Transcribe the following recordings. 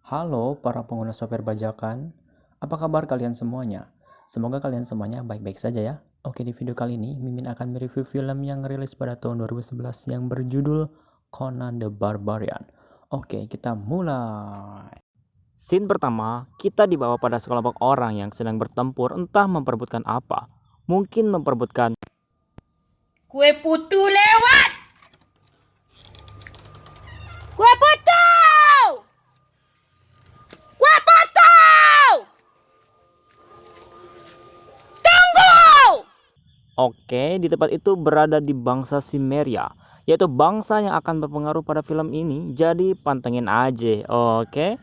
Halo para pengguna software bajakan, apa kabar kalian semuanya? Semoga kalian semuanya baik-baik saja ya. Oke, di video kali ini Mimin akan mereview film yang rilis pada tahun 2011 yang berjudul Conan the Barbarian. Oke, kita mulai. Scene pertama, kita dibawa pada sekelompok orang yang sedang bertempur entah memperebutkan apa. Mungkin memperebutkan Kue putu lewat! Kue putu! Kue putu! Tunggu! Oke, di tempat itu berada di bangsa Cimmeria, yaitu bangsa yang akan berpengaruh pada film ini. Jadi pantengin aja, oke?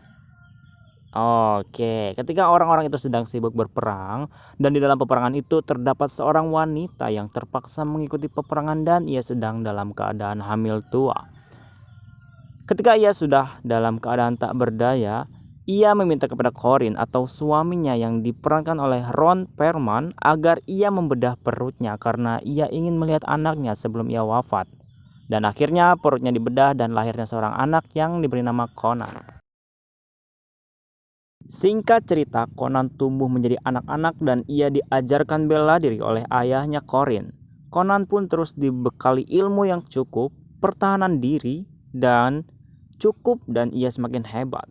Oke, ketika orang-orang itu sedang sibuk berperang dan di dalam peperangan itu terdapat seorang wanita yang terpaksa mengikuti peperangan dan ia sedang dalam keadaan hamil tua. Ketika ia sudah dalam keadaan tak berdaya, ia meminta kepada Corin atau suaminya yang diperankan oleh Ron Perlman agar ia membedah perutnya karena ia ingin melihat anaknya sebelum ia wafat. Dan akhirnya perutnya dibedah dan lahirnya seorang anak yang diberi nama Conan. Singkat cerita, Conan tumbuh menjadi anak-anak dan ia diajarkan bela diri oleh ayahnya Corin. Conan pun terus dibekali ilmu yang cukup, pertahanan diri, dan ia semakin hebat.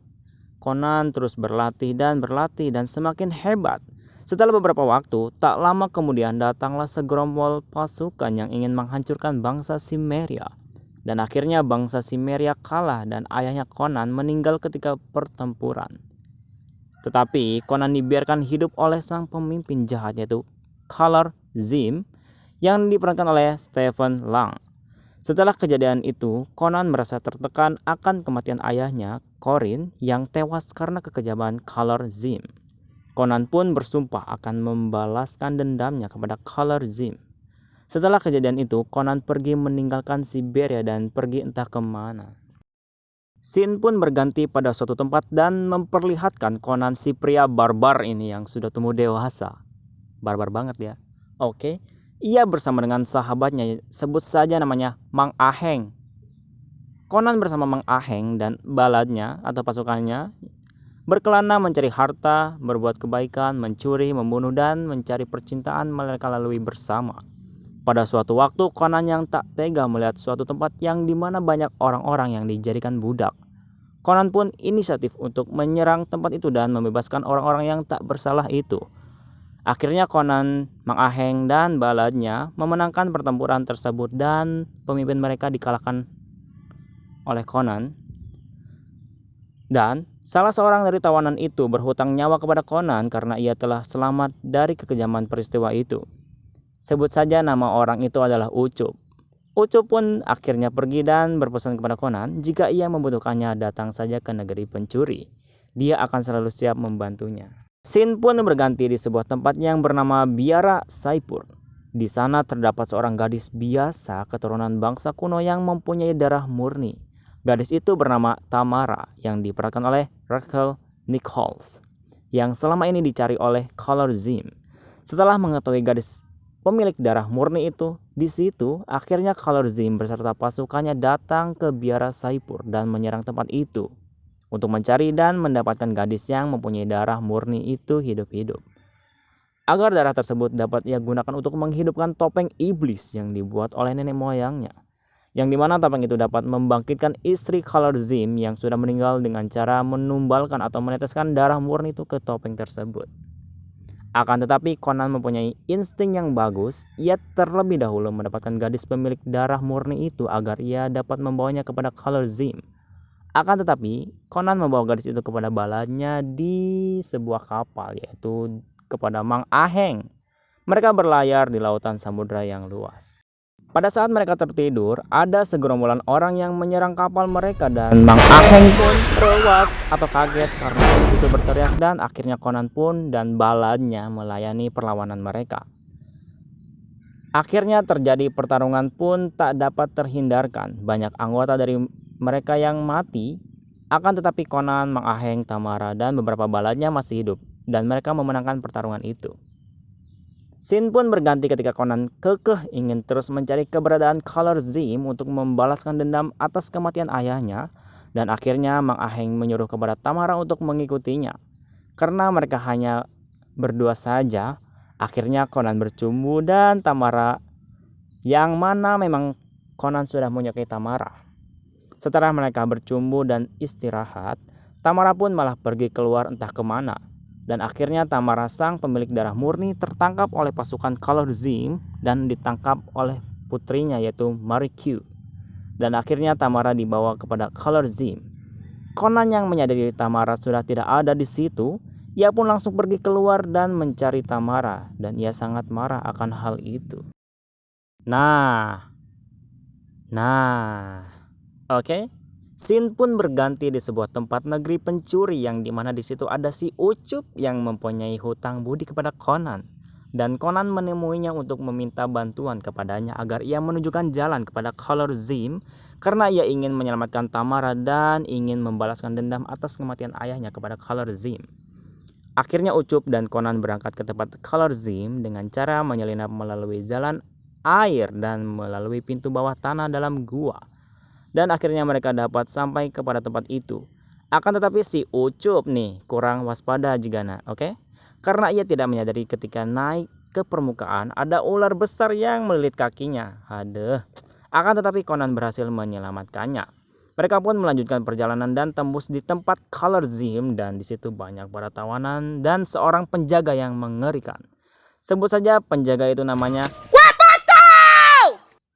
Conan terus berlatih dan semakin hebat. Setelah beberapa waktu, tak lama kemudian datanglah segerombol pasukan yang ingin menghancurkan bangsa Cimmeria. Dan akhirnya bangsa Cimmeria kalah dan ayahnya Conan meninggal ketika pertempuran. Tetapi Conan dibiarkan hidup oleh sang pemimpin jahat yaitu Khalar Zim yang diperankan oleh Stephen Lang. Setelah kejadian itu, Conan merasa tertekan akan kematian ayahnya, Corin, yang tewas karena kekejaman Khalar Zim. Conan pun bersumpah akan membalaskan dendamnya kepada Khalar Zim. Setelah kejadian itu, Conan pergi meninggalkan Siberia dan pergi entah kemana. Scene pun berganti pada suatu tempat dan memperlihatkan Conan si pria barbar ini yang sudah tumbuh dewasa. Barbar banget ya. Oke. Ia bersama dengan sahabatnya, sebut saja namanya Mang Aheng. Conan bersama Mang Aheng dan baladnya atau pasukannya berkelana mencari harta, berbuat kebaikan, mencuri, membunuh, dan mencari percintaan mereka lalui bersama. Pada suatu waktu, Conan yang tak tega melihat suatu tempat yang dimana banyak orang-orang yang dijadikan budak. Conan pun inisiatif untuk menyerang tempat itu dan membebaskan orang-orang yang tak bersalah itu. Akhirnya Conan, Mang Aheng, dan baladnya memenangkan pertempuran tersebut dan pemimpin mereka dikalahkan oleh Conan. Dan salah seorang dari tawanan itu berhutang nyawa kepada Conan karena ia telah selamat dari kekejaman peristiwa itu. Sebut saja nama orang itu adalah Ucup. Ucup pun akhirnya pergi dan berpesan kepada Conan jika ia membutuhkannya datang saja ke negeri pencuri. Dia akan selalu siap membantunya. Scene pun berganti di sebuah tempat yang bernama Biara Saipur. Di sana terdapat seorang gadis biasa keturunan bangsa kuno yang mempunyai darah murni. Gadis itu bernama Tamara yang diperankan oleh Rachel Nichols yang selama ini dicari oleh Khalar Zim. Setelah mengetahui gadis pemilik darah murni itu di situ, akhirnya Khalar Zim beserta pasukannya datang ke Biara Saipur dan menyerang tempat itu untuk mencari dan mendapatkan gadis yang mempunyai darah murni itu hidup-hidup. Agar darah tersebut dapat ia gunakan untuk menghidupkan topeng iblis yang dibuat oleh nenek moyangnya. Yang dimana topeng itu dapat membangkitkan istri Khalar Zim yang sudah meninggal dengan cara menumbalkan atau meneteskan darah murni itu ke topeng tersebut. Akan tetapi Conan mempunyai insting yang bagus. Ia terlebih dahulu mendapatkan gadis pemilik darah murni itu agar ia dapat membawanya kepada Khalar Zim. Akan tetapi Conan membawa gadis itu kepada baladnya di sebuah kapal, yaitu kepada Mang Aheng. Mereka berlayar di lautan samudra yang luas. Pada saat mereka tertidur, ada segerombolan orang yang menyerang kapal mereka dan Mang Aheng pun tewas atau kaget karena gadis itu berteriak dan akhirnya Conan pun dan baladnya melayani perlawanan mereka. Akhirnya terjadi pertarungan pun tak dapat terhindarkan. Banyak anggota dari mereka yang mati, akan tetapi Conan, Mang Aheng, Tamara, dan beberapa baladnya masih hidup dan mereka memenangkan pertarungan itu. Scene pun berganti ketika Conan kekeh ingin terus mencari keberadaan Khalar Zim untuk membalaskan dendam atas kematian ayahnya. Dan akhirnya Mang Aheng menyuruh kepada Tamara untuk mengikutinya. Karena mereka hanya berdua saja, akhirnya Conan bercumbu dan Tamara, yang mana memang Conan sudah menyukai Tamara. Setelah mereka bercumbu dan istirahat, Tamara pun malah pergi keluar entah kemana. Dan akhirnya Tamara, sang pemilik darah murni, tertangkap oleh pasukan Colorzim dan ditangkap oleh putrinya yaitu Marikyu. Dan akhirnya Tamara dibawa kepada Colorzim. Conan yang menyadari Tamara sudah tidak ada di situ, ia pun langsung pergi keluar dan mencari Tamara, dan ia sangat marah akan hal itu. Nah, oke. Scene pun berganti di sebuah tempat negeri pencuri yang dimana di situ ada si Ucup yang mempunyai hutang budi kepada Conan. Dan Conan menemuinya untuk meminta bantuan kepadanya agar ia menunjukkan jalan kepada Colorzim karena ia ingin menyelamatkan Tamara dan ingin membalaskan dendam atas kematian ayahnya kepada Colorzim. Akhirnya Ucup dan Conan berangkat ke tempat Colorzim dengan cara menyelinap melalui jalan air dan melalui pintu bawah tanah dalam gua. Dan akhirnya mereka dapat sampai kepada tempat itu. Akan tetapi si Ucup nih kurang waspada jigana, oke? Karena ia tidak menyadari ketika naik ke permukaan ada ular besar yang melilit kakinya. Aduh. Akan tetapi Conan berhasil menyelamatkannya. Mereka pun melanjutkan perjalanan dan tembus di tempat Colorzim dan di situ banyak para tawanan dan seorang penjaga yang mengerikan. Sebut saja penjaga itu namanya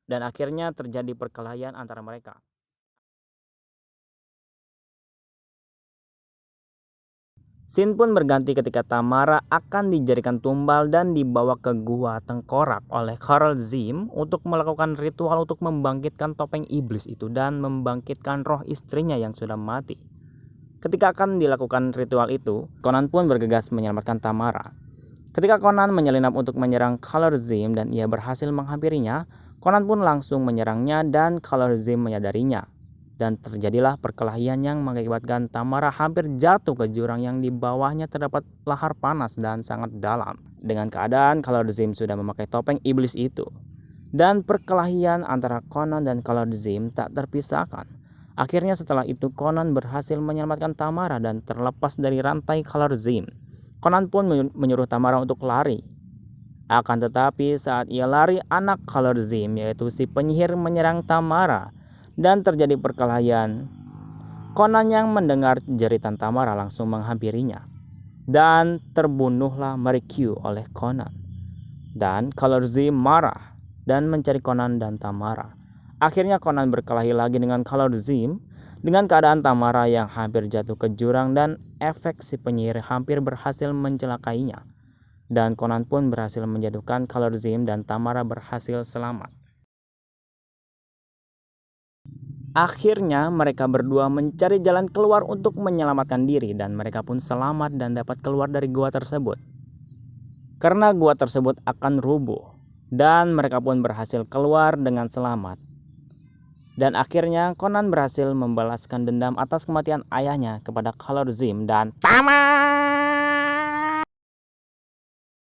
dan akhirnya terjadi perkelahian antara mereka. Scene pun berganti ketika Tamara akan dijadikan tumbal dan dibawa ke gua tengkorak oleh Colorzim untuk melakukan ritual untuk membangkitkan topeng iblis itu dan membangkitkan roh istrinya yang sudah mati. Ketika akan dilakukan ritual itu, Conan pun bergegas menyelamatkan Tamara. Ketika Conan menyelinap untuk menyerang Colorzim dan ia berhasil menghampirinya, Conan pun langsung menyerangnya dan Colorzim menyadarinya. Dan terjadilah perkelahian yang mengakibatkan Tamara hampir jatuh ke jurang yang di bawahnya terdapat lahar panas dan sangat dalam. Dengan keadaan Colorzim sudah memakai topeng iblis itu. Dan perkelahian antara Conan dan Colorzim tak terpisahkan. Akhirnya setelah itu Conan berhasil menyelamatkan Tamara dan terlepas dari rantai Colorzim. Conan pun menyuruh Tamara untuk lari. Akan tetapi saat ia lari, anak Colorzim yaitu si penyihir menyerang Tamara. Dan terjadi perkelahian. Conan yang mendengar jeritan Tamara langsung menghampirinya. Dan terbunuhlah Marikyu oleh Conan. Dan Colorzim marah dan mencari Conan dan Tamara. Akhirnya Conan berkelahi lagi dengan Colorzim dengan keadaan Tamara yang hampir jatuh ke jurang dan efek si penyihir hampir berhasil mencelakainya. Dan Conan pun berhasil menjatuhkan Colorzim dan Tamara berhasil selamat. Akhirnya mereka berdua mencari jalan keluar untuk menyelamatkan diri dan mereka pun selamat dan dapat keluar dari gua tersebut. Karena gua tersebut akan rubuh dan mereka pun berhasil keluar dengan selamat. Dan akhirnya Conan berhasil membalaskan dendam atas kematian ayahnya kepada Colorzim dan Tamara.